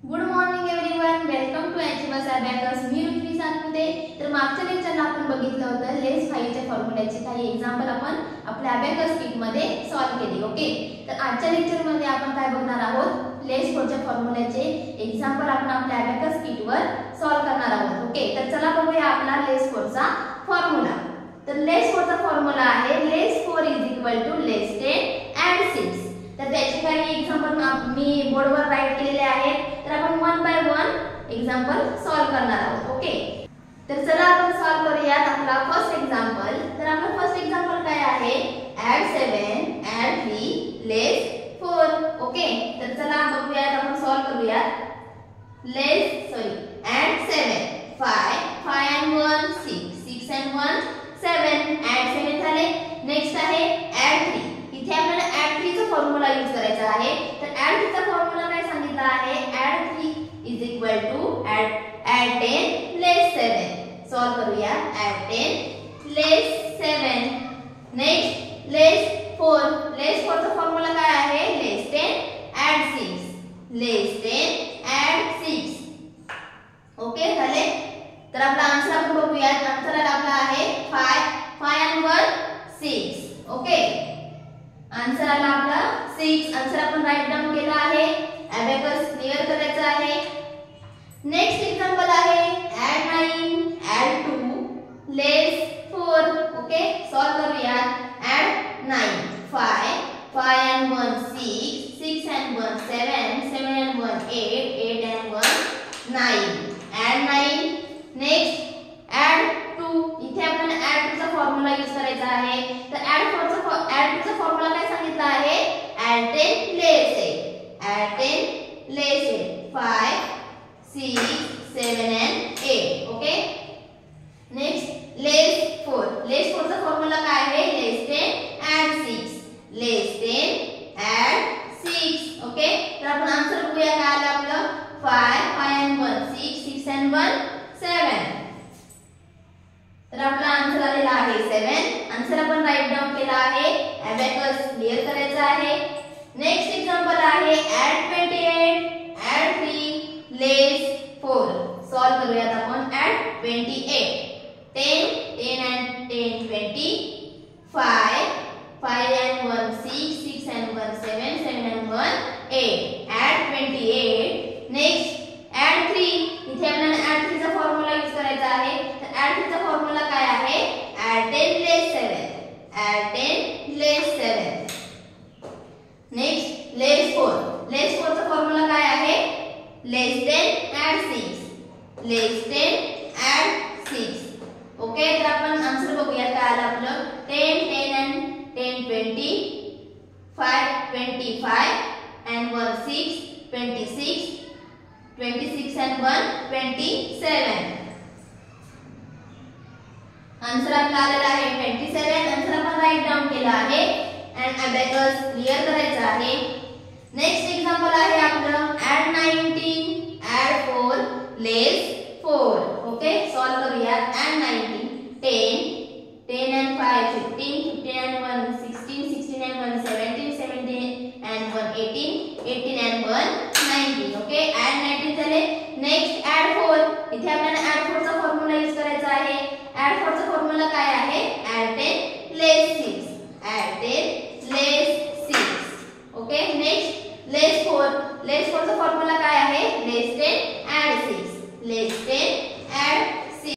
Good morning everyone, welcome to Achievers Abacus. मी ऋत्वी सातपुते. तर मागच्या लेक्चरला आपण बघितलं होतं लेस 5 च्या फॉर्म्युल्याचे काही एक्झाम्पल आपण आपल्या अबॅकस किट मध्ये सॉल्व्ह केले. ओके, तर आजच्या लेक्चर मध्ये आपण काय बघणार आहोत, लेस 4 च्या फॉर्म्युल्याचे एक्झाम्पल आपण आपल्या अबॅकस किट वर सॉल्व्ह करणार आहोत. ओके, तर चला बघूया आपला लेस 4 चा फॉर्म्युला. तर लेस 4 चा फॉर्म्युला आहे लेस 4 लेस 10 and 6. तर त्याचे काही एक्झाम्पल मी बोर्डवर राईट केलेले आहेत. तर आपण one by one example solve करणार आहोत. ओके, तर चला आपण सॉल्व्ह करूयात आपला फर्स्ट एक्झाम्पल. तर आपला फर्स्ट एक्झाम्पल काय आहे, add 7 add 3 लेस 4. ओके, तर चला बघूयात, आपण सॉल्व्ह करूयात. add 7 5 and 1 6 and 1 7 add 7 झाले. नेक्स्ट आहे add 3. इथे आपल्याला add 3 चा फॉर्म्युला यूज करायचा आहे. तर add 3 चा फॉर्म्युला काय सांगितला आहे, add 3 add 10 लेस 7. सॉल्व करूया. add 10 लेस 7. Next less 4. लेस 4 चा फॉर्म्युला काय आहे, less 10 add 6 less 10 add 6. Okay झाले. तर आपला आन्सर आपण बघूयात. आन्सर आपला आहे 5 and 1 6. ओके, आन्सर आला आपला 6. आन्सर आपण राईट डाउन केला आहे. अबॅकस क्लिअर करायचा आहे. नेक्स्ट एक्झाम्पल आहे add 9 add 2 लेस 4. ओके, सॉल्व करूया. add 9 5 and 1 6 and 1 7 and 1 8 and 1 9. add 9. Next add 2. इथे आपल्याला add 2 चा फॉर्म्युला यूज करायचा आहे. तर add 2 चा फॉर्म्युला काय सांगितला आहे, add 10 less 8 add 10 less 8 5 6 7 and 8. Okay, next less 4. Less 4 चा फॉर्म्युला काय आहे, less 10 add 6 less 10 add 6. Okay, तर आपण आन्सर बघूया. काय आलं आपलं 5 and 1 6 and 1 7. तर आपला आन्सर आलेला आहे 7. आन्सर आपण राईट डाउन केला आहे. अबॅकस क्लिअर करायचा आहे. नेक्स्ट एक्झाम्पल आहे add 28 add 3 लेस 4. सॉल्व करूयात आपण. add 28 10 and 10 20 5 and 1 6 and 1 7 and 1 8 add 28. Next add 3. इथे आपल्याला add 3 चा फॉर्म्युला यूज करायचा आहे. तर add 3 चा फॉर्म्युला काय आहे, add 10 लेस 7 add 10 लेस 7. Next less 4. लेस 4 चा फॉर्म्युला काय आहे, less 10 add 6 less 10 add 6. Okay, तर आपण आन्सर बघूया. काय आलं आपलं 10 and 10 20 5 25 and 1 6 26 and 1 27. आन्सर आपला आलेला आहे 27. आन्सर आपण राईट डाउन केला आहे. and अबॅकस क्लिअर करायचा आहे. नेक्स्ट एक्झाम्पल आहे आपलं add 19 add 4 less 4. Okay, solve करूया. add 19 10 and 5 15 and 1 16 and 1 17 and 1 18 and 1 19. Okay,